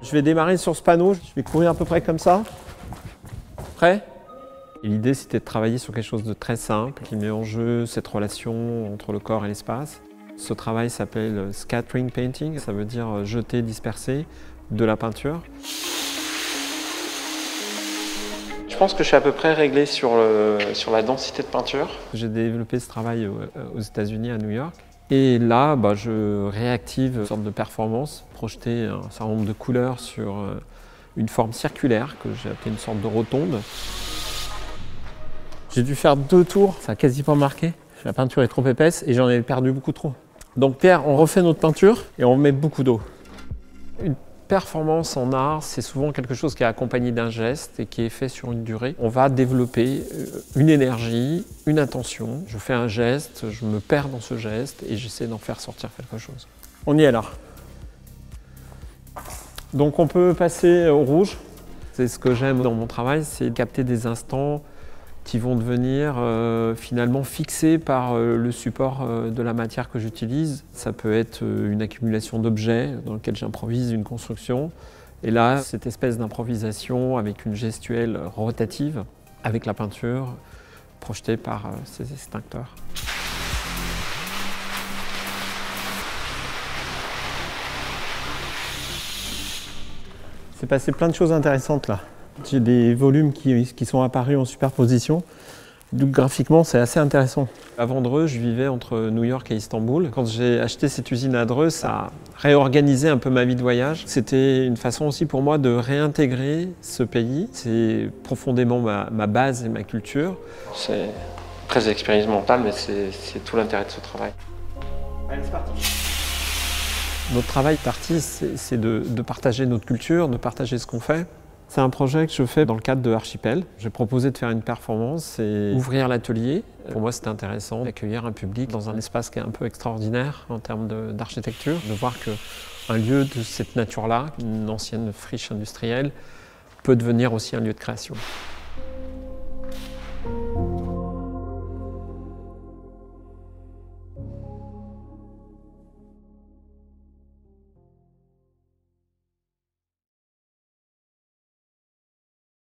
Je vais démarrer sur ce panneau, je vais courir à peu près comme ça. Prêt? L'idée, c'était de travailler sur quelque chose de très simple, qui met en jeu cette relation entre le corps et l'espace. Ce travail s'appelle scattering painting, ça veut dire jeter, disperser de la peinture. Je pense que je suis à peu près réglé sur la densité de peinture. J'ai développé ce travail aux États-Unis, à New York. Et là, je réactive une sorte de performance, projeter un certain nombre de couleurs sur une forme circulaire que j'ai appelée une sorte de rotonde. J'ai dû faire 2 tours, ça a quasi pas marqué. La peinture est trop épaisse et j'en ai perdu beaucoup trop. Donc Pierre, on refait notre peinture et on met beaucoup d'eau. Une performance en art, c'est souvent quelque chose qui est accompagné d'un geste et qui est fait sur une durée. On va développer une énergie, une intention. Je fais un geste, je me perds dans ce geste et j'essaie d'en faire sortir quelque chose. On y est là. Donc on peut passer au rouge. C'est ce que j'aime dans mon travail, c'est capter des instants qui vont devenir finalement fixés par le support de la matière que j'utilise. Ça peut être une accumulation d'objets dans lequel j'improvise une construction. Et là, cette espèce d'improvisation avec une gestuelle rotative, avec la peinture projetée par ces extincteurs. C'est passé plein de choses intéressantes là. J'ai des volumes qui sont apparus en superposition. Donc graphiquement, c'est assez intéressant. Avant Dreux, je vivais entre New York et Istanbul. Quand j'ai acheté cette usine à Dreux, ça a réorganisé un peu ma vie de voyage. C'était une façon aussi pour moi de réintégrer ce pays. C'est profondément ma base et ma culture. C'est très expérimental, mais c'est tout l'intérêt de ce travail. Allez, c'est parti. Notre travail d'artiste, c'est de partager notre culture, de partager ce qu'on fait. C'est un projet que je fais dans le cadre de Archipel. J'ai proposé de faire une performance et ouvrir l'atelier. Pour moi, c'était intéressant d'accueillir un public dans un espace qui est un peu extraordinaire en termes d'architecture, de voir qu'un lieu de cette nature-là, une ancienne friche industrielle, peut devenir aussi un lieu de création.